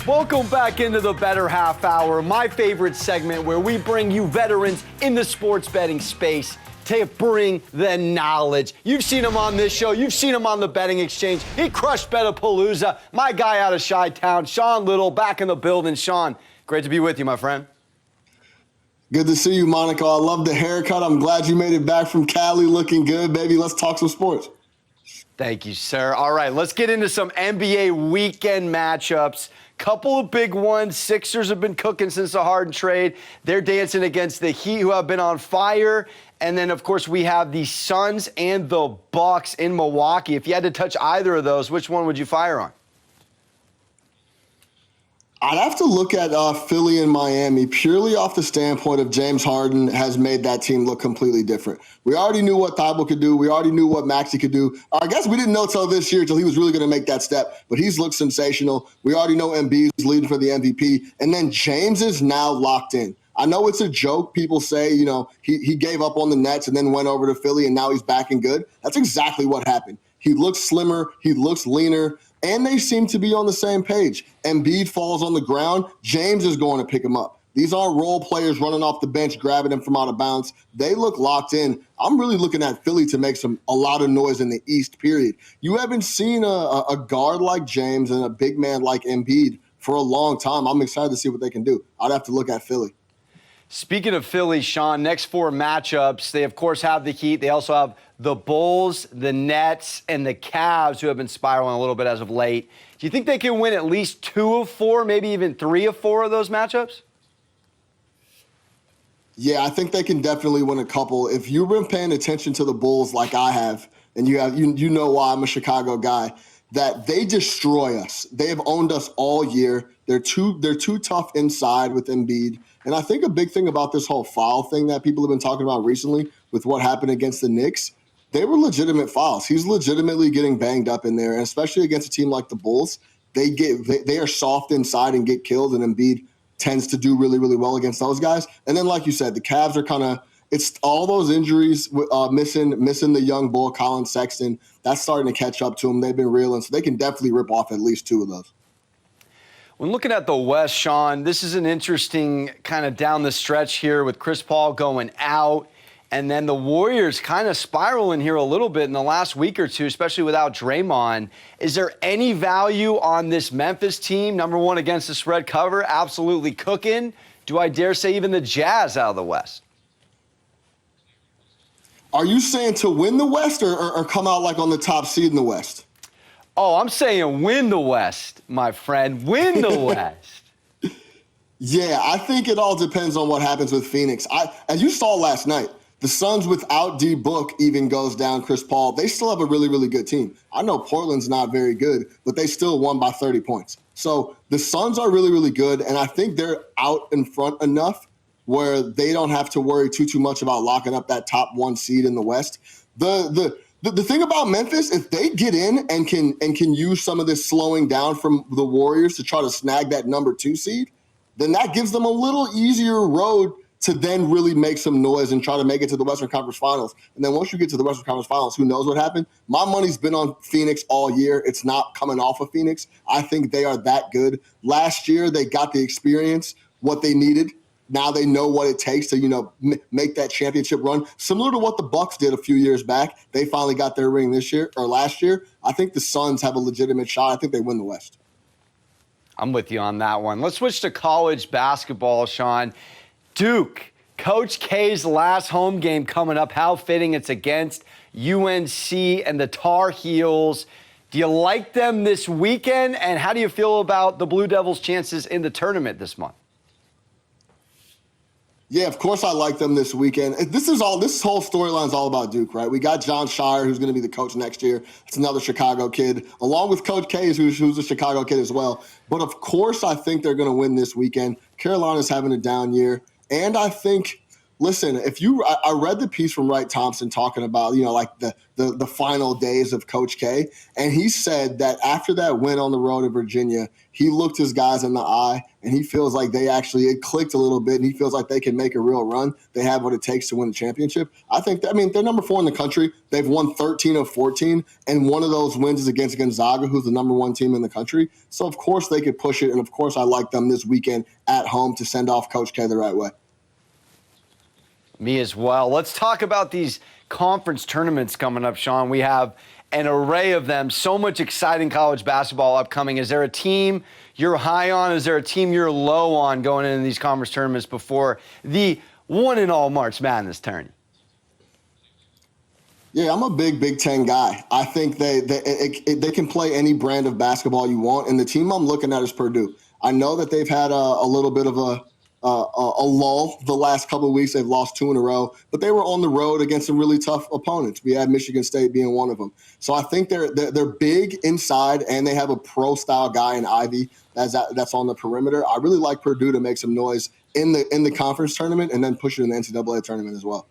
Welcome back into the Bettor Half Hour, my favorite segment where we bring you veterans in the sports betting space to bring the knowledge. You've seen him on this show. You've seen him on the Betting Exchange. He crushed Bettapalooza. My guy out of Chi-Town, Sean Little, back in the building. Sean, great to be with you, my friend. Good to see you, Monaco. I love the haircut. I'm glad you made it back from Cali looking good, baby. Let's talk some sports. Thank you, sir. All right, let's get into some NBA weekend matchups. Couple of big ones. Sixers have been cooking since the Harden trade. They're dancing against the Heat, who have been on fire. And then, of course, we have the Suns and the Bucks in Milwaukee. If you had to touch either of those, which one would you fire on? I'd have to look at Philly and Miami purely off the standpoint of James Harden has made that team look completely different. We already knew what Thibault could do. We already knew what Maxey could do. I guess we didn't know till this year till he was really going to make that step, but he's looked sensational. We already know Embiid's leading for the MVP, and then James is now locked in. I know it's a joke. People say, you know, he gave up on the Nets and then went over to Philly, and now he's back and good. That's exactly what happened. He looks slimmer. He looks leaner. And they seem to be on the same page. Embiid falls on the ground. James is going to pick him up. These aren't role players running off the bench, grabbing him from out of bounds. They look locked in. I'm really looking at Philly to make a lot of noise in the East, period. You haven't seen a guard like James and a big man like Embiid for a long time. I'm excited to see what they can do. I'd have to look at Philly. Speaking of Philly, Sean, next four matchups, they, of course, have the Heat. They also have the Bulls, the Nets, and the Cavs, who have been spiraling a little bit as of late. Do you think they can win at least 2 of 4, maybe even 3 of 4 of those matchups? Yeah, I think they can definitely win a couple. If you've been paying attention to the Bulls like I have, and you know why I'm a Chicago guy, that they destroy us. They have owned us all year. They're too tough inside with Embiid. And I think a big thing about this whole foul thing that people have been talking about recently with what happened against the Knicks, they were legitimate fouls. He's legitimately getting banged up in there, and especially against a team like the Bulls, they are soft inside and get killed, and Embiid tends to do really, really well against those guys. And then, like you said, the Cavs are kind of – it's all those injuries, missing the young bull, Colin Sexton. That's starting to catch up to them. They've been reeling, so they can definitely rip off at least 2 of those. When looking at the West, Sean, this is an interesting kind of down the stretch here with Chris Paul going out, and then the Warriors kind of spiraling here a little bit in the last week or two, especially without Draymond. Is there any value on this Memphis team? Number one against the spread cover, absolutely cooking. Do I dare say even the Jazz out of the West? Are you saying to win the West or come out like on the top seed in the West? Oh, I'm saying win the West, my friend. Win the West. Yeah, I think it all depends on what happens with Phoenix. As you saw last night, the Suns without D-Book even goes down Chris Paul. They still have a really, really good team. I know Portland's not very good, but they still won by 30 points. So the Suns are really, really good, and I think they're out in front enough where they don't have to worry too much about locking up that top 1 seed in the West. The thing about Memphis, if they get in and can use some of this slowing down from the Warriors to try to snag that number 2 seed, then that gives them a little easier road to then really make some noise and try to make it to the Western Conference Finals. And then once you get to the Western Conference Finals, who knows what happened? My money's been on Phoenix all year. It's not coming off of Phoenix. I think they are that good. Last year, they got the experience, what they needed. Now they know what it takes to, make that championship run. Similar to what the Bucks did a few years back. They finally got their ring this year or last year. I think the Suns have a legitimate shot. I think they win the West. I'm with you on that one. Let's switch to college basketball, Sean. Duke, Coach K's last home game coming up. How fitting it's against UNC and the Tar Heels. Do you like them this weekend? And how do you feel about the Blue Devils' chances in the tournament this month? Yeah, of course I like them this weekend. This whole storyline is all about Duke, right? We got John Shire, who's going to be the coach next year. It's another Chicago kid, along with Coach K, who's a Chicago kid as well. But of course I think they're going to win this weekend. Carolina's having a down year. And I think listen, I read the piece from Wright Thompson talking about, like the final days of Coach K, and he said that after that win on the road in Virginia, he looked his guys in the eye and he feels like it clicked a little bit, and he feels like they can make a real run. They have what it takes to win the championship. They're number 4 in the country. They've won 13 of 14, and one of those wins is against Gonzaga, who's the number 1 team in the country. So, of course, they could push it, and, of course, I like them this weekend at home to send off Coach K the right way. Me as well. Let's talk about these conference tournaments coming up, Sean. We have an array of them. So much exciting college basketball upcoming. Is there a team you're high on? Is there a team you're low on going into these conference tournaments before the one and all March Madness tourney? Yeah, I'm a big Ten guy. I think they can play any brand of basketball you want, and the team I'm looking at is Purdue. I know that they've had a little bit of a lull the last couple of weeks. They've lost 2 in a row, but they were on the road against some really tough opponents. We had Michigan State being one of them. So I think they're big inside, and they have a pro-style guy in Ivy that's on the perimeter. I really like Purdue to make some noise in the conference tournament and then push it in the NCAA tournament as well.